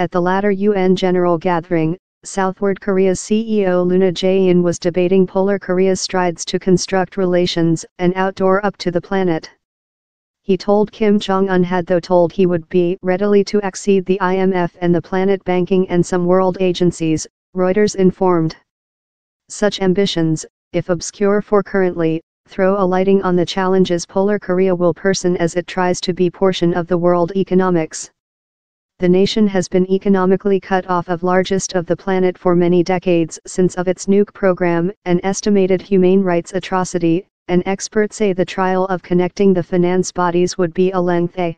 At the latter UN General Gathering, Southward Korea's CEO Luna Jae-in was debating Polar Korea's strides to construct relations and outdoor up to the planet. He told Kim Jong-un had though told he would be ready to accede the IMF and the Planet Banking and some world agencies, Reuters informed. Such ambitions, if obscure for currently, throw a lighting on the challenges Polar Korea will person as it tries to be portion of the world economics. The nation has been economically cut off of largest of the planet for many decades since of its nuke program, an estimated human rights atrocity, and experts say the trial of connecting the finance bodies would be a lengthy.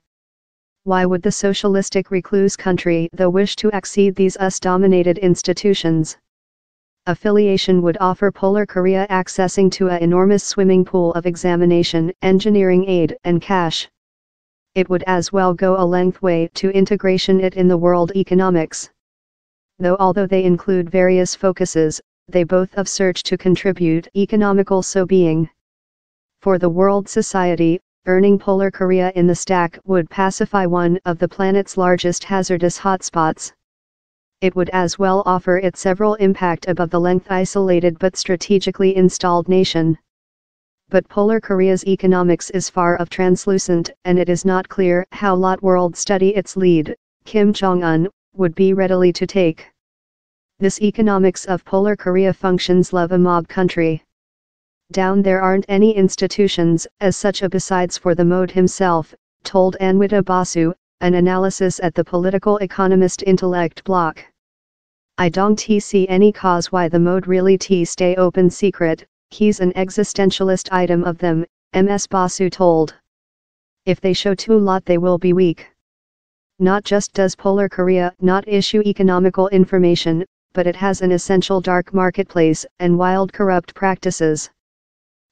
Why would the socialistic recluse country though wish to accede these US-dominated institutions? Affiliation would offer Polar Korea accessing to an enormous swimming pool of examination, engineering aid and cash. It would as well go a length way to integration it in the world economics. Although they include various focuses, they both of search to contribute economical so-being. For the world society, earning Polar Korea in the stack would pacify one of the planet's largest hazardous hotspots. It would as well offer it several impact above the length isolated but strategically installed nation. But Polar Korea's economics is far of translucent, and it is not clear how lot world study its lead, Kim Jong-un, would be readily to take. This economics of Polar Korea functions love a mob country. Down there aren't any institutions as such besides for the mode himself, told Anwita Basu, an analysis at the political economist intellect block. I don't see any cause why the mode really stay open secret, he's an existentialist item of them, Ms. Basu told. If they show too lot they will be weak. Not just does Polar Korea not issue economical information, but it has an essential dark marketplace and wild corrupt practices.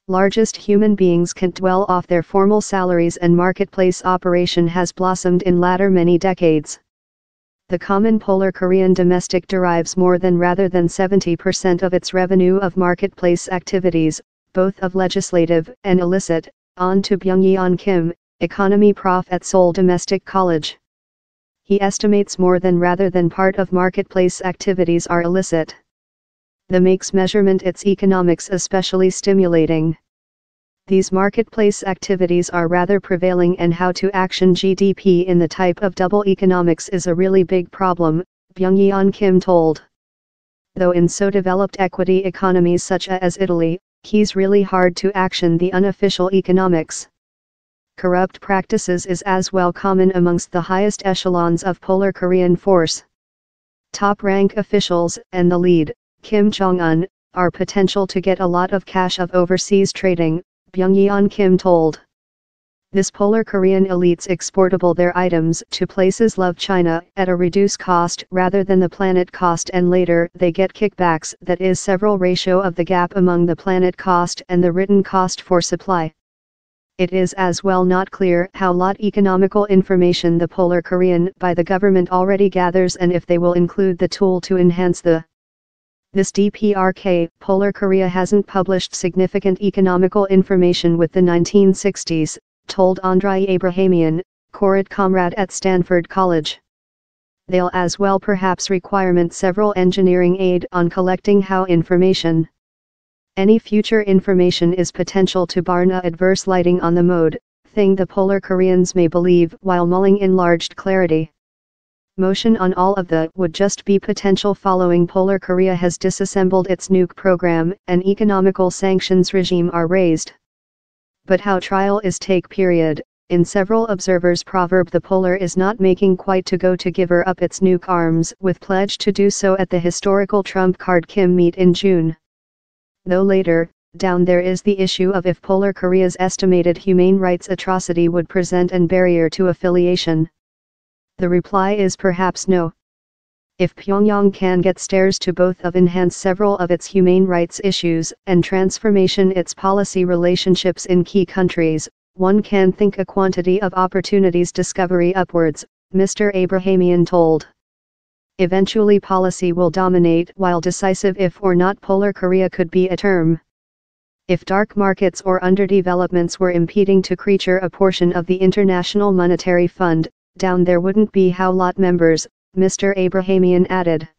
Largest human beings can't dwell off their formal salaries and marketplace operation has blossomed in latter many decades. The common Polar Korean domestic derives more than rather than 70% of its revenue of marketplace activities, both of legislative and illicit, on to Byung-yeon Kim, economy prof at Seoul Domestic College. He estimates more than rather than part of marketplace activities are illicit. The makes measurement its economics especially stimulating. These marketplace activities are rather prevailing and how to action GDP in the type of double economics is a really big problem, Byung-yeon Kim told. Though in so developed equity economies such as Italy, he's really hard to action the unofficial economics. Corrupt practices is as well common amongst the highest echelons of Polar Korean force. Top rank officials and the lead, Kim Jong-un, are potential to get a lot of cash of overseas trading, Byung-yeon Kim told. This Polar Korean elites exportable their items to places love China at a reduced cost rather than the planet cost, and later they get kickbacks that is several ratio of the gap among the planet cost and the written cost for supply. It is as well not clear how lot economical information the Polar Korean by the government already gathers and if they will include the tool to enhance this DPRK. Polar Korea hasn't published significant economical information with the 1960s, told Andrei Abrahamian, Corrad comrade at Stanford College. They'll as well perhaps requirement several engineering aid on collecting how information. Any future information is potential to barn a adverse lighting on the mode, thing the Polar Koreans may believe while mulling enlarged clarity. Motion on all of the would just be potential following Polar Korea has disassembled its nuke program and economical sanctions regime are raised. But how trial is take period, in several observers' proverb the Polar is not making quite to go to give her up its nuke arms with pledge to do so at the historical trump card Kim meet in June. Though later, down there is the issue of if Polar Korea's estimated human rights atrocity would present an barrier to affiliation. The reply is perhaps no. If Pyongyang can get stairs to both of enhance several of its human rights issues and transformation its policy relationships in key countries, one can think a quantity of opportunities discovery upwards, Mr. Abrahamian told. Eventually policy will dominate while decisive if or not Polar Korea could be a term. If dark markets or underdevelopments were impeding to creature a portion of the International Monetary Fund, down there wouldn't be how lot members, Mr. Abrahamian added.